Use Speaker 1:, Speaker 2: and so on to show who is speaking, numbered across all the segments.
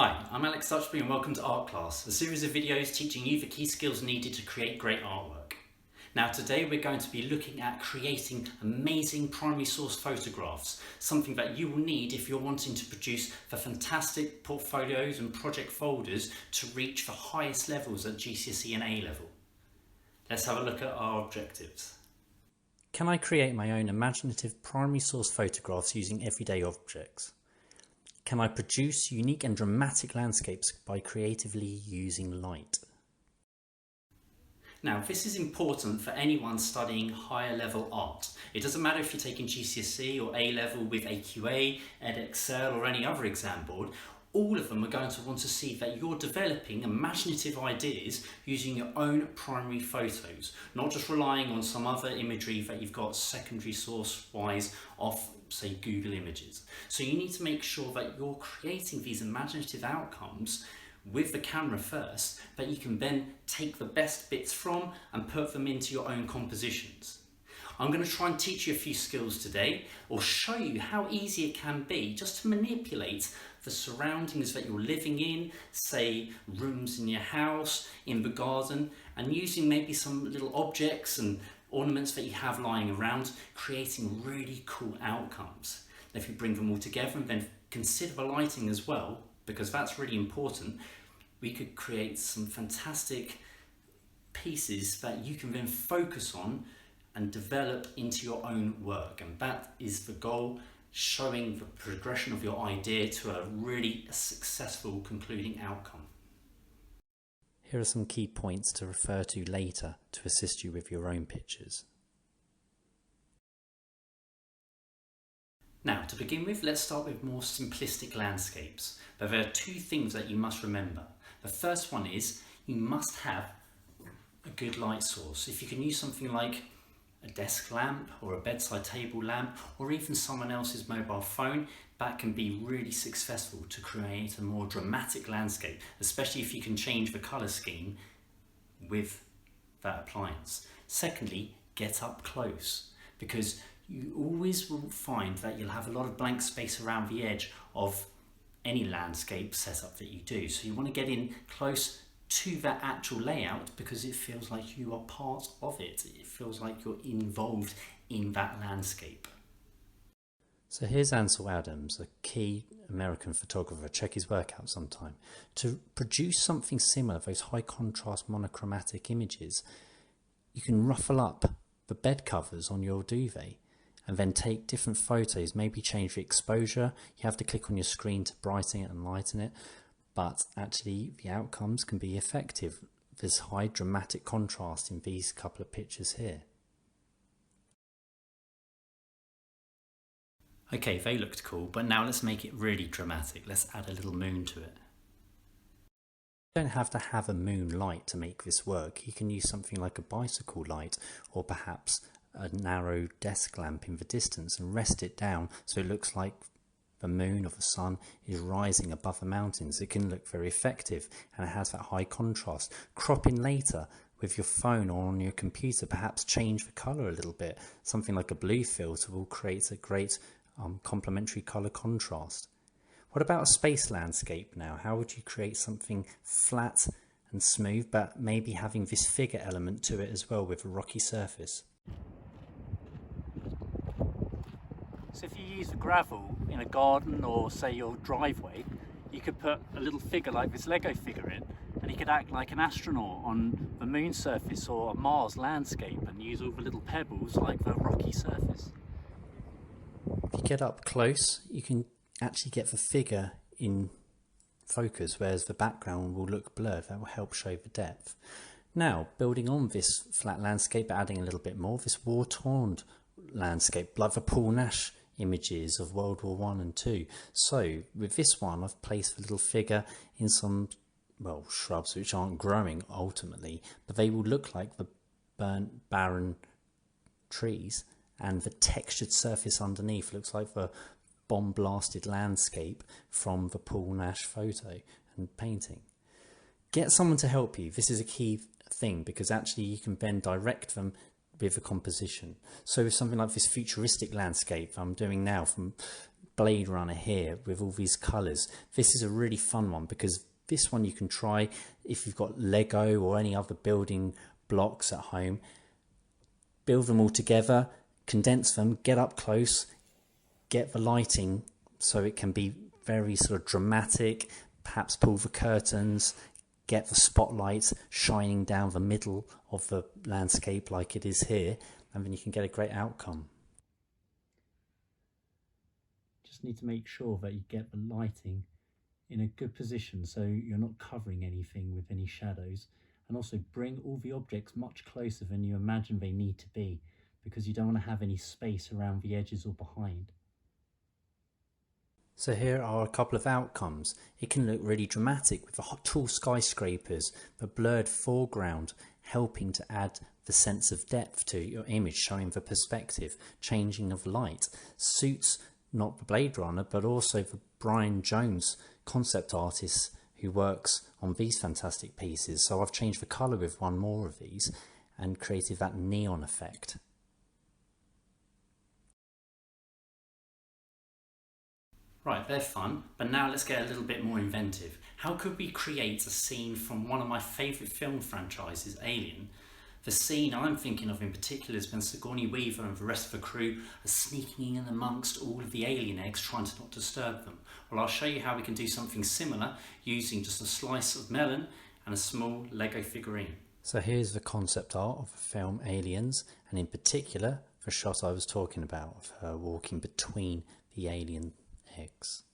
Speaker 1: Hi, I'm Alex Stutchbury and welcome to ARTClass, a series of videos teaching you the key skills needed to create great artwork. Now today we're going to be looking at creating amazing primary source photographs, something that you will need if you're wanting to produce the fantastic portfolios and project folders to reach the highest levels at GCSE and A level. Let's have a look at our objectives.
Speaker 2: Can I create my own imaginative primary source photographs using everyday objects? Can I produce unique and dramatic landscapes by creatively using light?
Speaker 1: Now, this is important for anyone studying higher level art. It doesn't matter if you're taking GCSE or A level with AQA, ANSEL or any other exam board. All of them are going to want to see that you're developing imaginative ideas using your own primary photos, not just relying on some other imagery that you've got secondary source wise off, say, Google Images. So you need to make sure that you're creating these imaginative outcomes with the camera first, that you can then take the best bits from and put them into your own compositions. I'm going to try and teach you a few skills today, or show you how easy it can be just to manipulate the surroundings that you're living in, say rooms in your house, in the garden, and using maybe some little objects and ornaments that you have lying around, creating really cool outcomes. If you bring them all together and then consider the lighting as well, because that's really important, we could create some fantastic pieces that you can then focus on and develop into your own work. And that is the goal, showing the progression of your idea to a really successful concluding outcome.
Speaker 2: Here are some key points to refer to later to assist you with your own pictures.
Speaker 1: Now, to begin with, let's start with more simplistic landscapes. But there are two things that you must remember. The first one is you must have a good light source. If you can use something like a desk lamp or a bedside table lamp, or even someone else's mobile phone, that can be really successful to create a more dramatic landscape, especially if you can change the colour scheme with that appliance. Secondly, get up close, because you always will find that you'll have a lot of blank space around the edge of any landscape setup that you do. So you want to get in close to that actual layout, because it feels like you are part of it. It feels like you're involved in that landscape.
Speaker 2: So here's Ansel Adams, a key American photographer. Check his work out sometime. To produce something similar, those high contrast monochromatic images, you can ruffle up the bed covers on your duvet and then take different photos, maybe change the exposure. You have to click on your screen to brighten it and lighten it, but actually the outcomes can be effective. There's high dramatic contrast in these couple of pictures here.
Speaker 1: Okay, they looked cool, but now let's make it really dramatic. Let's add a little moon to it.
Speaker 2: You don't have to have a moon light to make this work. You can use something like a bicycle light, or perhaps a narrow desk lamp in the distance, and rest it down so it looks like the moon or the sun is rising above the mountains. It can look very effective, and it has that high contrast. Crop in later with your phone or on your computer, perhaps change the colour a little bit. Something like a blue filter will create a great complementary colour contrast. What about a space landscape now? How would you create something flat and smooth, but maybe having this figure element to it as well with a rocky surface?
Speaker 3: So if you use the gravel in a garden or say your driveway, you could put a little figure like this Lego figure in, and he could act like an astronaut on the moon surface or a Mars landscape and use all the little pebbles like the rocky surface.
Speaker 2: If you get up close, you can actually get the figure in focus, whereas the background will look blurred. That will help show the depth. Now, building on this flat landscape, adding a little bit more, this war-torn landscape, like the Paul Nash images of World War I and II. So with this one, I've placed the little figure in some, well, shrubs which aren't growing ultimately, but they will look like the burnt, barren trees, and the textured surface underneath looks like the bomb-blasted landscape from the Paul Nash photo and painting. Get someone to help you. This is a key thing, because actually you can then direct them with a composition. So with something like this futuristic landscape I'm doing now from Blade Runner here with all these colours. This is a really fun one because this one you can try if you've got Lego or any other building blocks at home. Build them all together, condense them, get up close, get the lighting so it can be very sort of dramatic, perhaps pull the curtains, get the spotlight shining down the middle of the landscape like it is here, and then you can get a great outcome. Just need to make sure that you get the lighting in a good position so you're not covering anything with any shadows, and also bring all the objects much closer than you imagine they need to be, because you don't want to have any space around the edges or behind. So here are a couple of outcomes. It can look really dramatic with the tall skyscrapers, the blurred foreground helping to add the sense of depth to your image, showing the perspective, changing of light. Suits not the Blade Runner but also the Brian Jones concept artist who works on these fantastic pieces. So I've changed the colour with one more of these and created that neon effect.
Speaker 1: Right, they're fun, but now let's get a little bit more inventive. How could we create a scene from one of my favourite film franchises, Alien? The scene I'm thinking of in particular is when Sigourney Weaver and the rest of the crew are sneaking in amongst all of the alien eggs trying to not disturb them. Well, I'll show you how we can do something similar using just a slice of melon and a small Lego figurine.
Speaker 2: So here's the concept art of the film Aliens, and in particular the shot I was talking about of her walking between the alien eggs.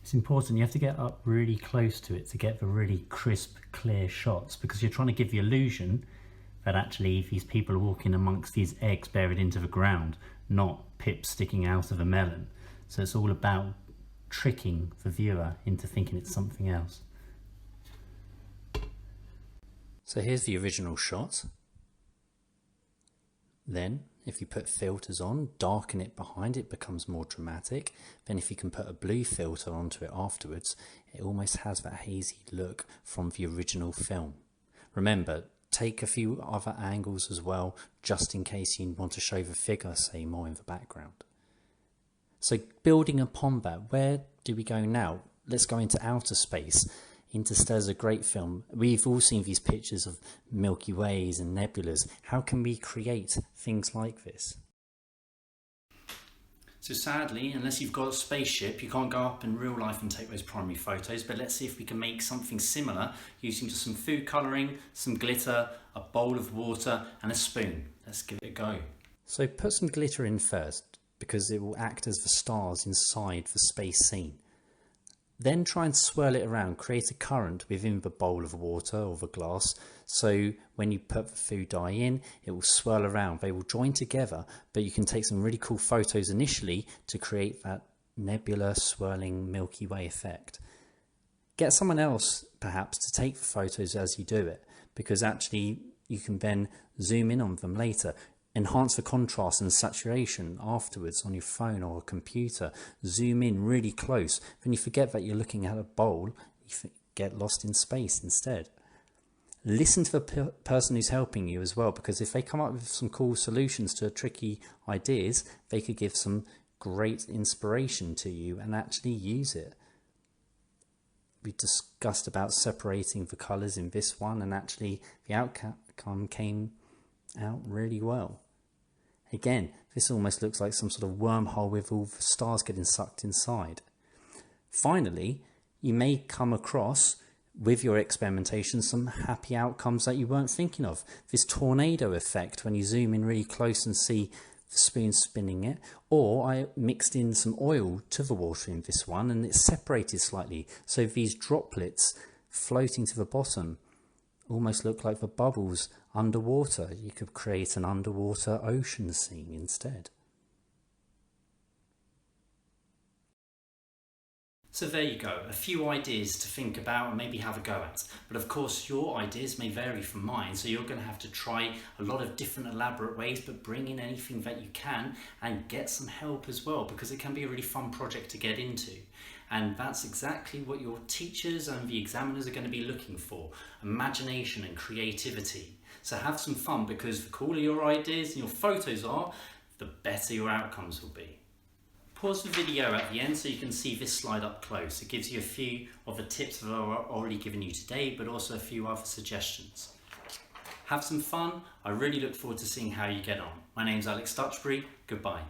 Speaker 3: It's important, you have to get up really close to it to get the really crisp, clear shots, because you're trying to give the illusion that actually these people are walking amongst these eggs buried into the ground, not pips sticking out of a melon. So it's all about tricking the viewer into thinking it's something else.
Speaker 2: So here's the original shot. Then if you put filters on, darken it behind, it becomes more dramatic. Then if you can put a blue filter onto it afterwards, it almost has that hazy look from the original film. Remember, take a few other angles as well, just in case you want to show the figure, say, more in the background. So building upon that, where do we go now? Let's go into outer space. Interstellar's a great film. We've all seen these pictures of Milky Ways and nebulas. How can we create things like this?
Speaker 1: So sadly, unless you've got a spaceship, you can't go up in real life and take those primary photos, but let's see if we can make something similar using just some food colouring, some glitter, a bowl of water and a spoon. Let's give it a go.
Speaker 2: So put some glitter in first, because it will act as the stars inside the space scene. Then try and swirl it around, create a current within the bowl of water or the glass, so when you put the food dye in, it will swirl around. They will join together, but you can take some really cool photos initially to create that nebula swirling Milky Way effect. Get someone else perhaps to take the photos as you do it, because actually you can then zoom in on them later. Enhance the contrast and saturation afterwards on your phone or a computer. Zoom in really close. When you forget that you're looking at a bowl, you get lost in space instead. Listen to the person who's helping you as well, because if they come up with some cool solutions to tricky ideas, they could give some great inspiration to you and actually use it. We discussed about separating the colours in this one, and actually the outcome came out really well. Again, this almost looks like some sort of wormhole with all the stars getting sucked inside. Finally, you may come across, with your experimentation, some happy outcomes that you weren't thinking of. This tornado effect when you zoom in really close and see the spoon spinning it. Or I mixed in some oil to the water in this one and it's separated slightly. So these droplets floating to the bottom almost look like the bubbles underwater. You could create an underwater ocean scene instead.
Speaker 1: So there you go, a few ideas to think about and maybe have a go at. But of course your ideas may vary from mine, so you're going to have to try a lot of different elaborate ways, but bring in anything that you can and get some help as well, because it can be a really fun project to get into. And that's exactly what your teachers and the examiners are going to be looking for, imagination and creativity. So have some fun, because the cooler your ideas and your photos are, the better your outcomes will be. Pause the video at the end so you can see this slide up close. It gives you a few of the tips that I've already given you today, but also a few other suggestions. Have some fun. I really look forward to seeing how you get on. My name's Alex Stutchbury. Goodbye.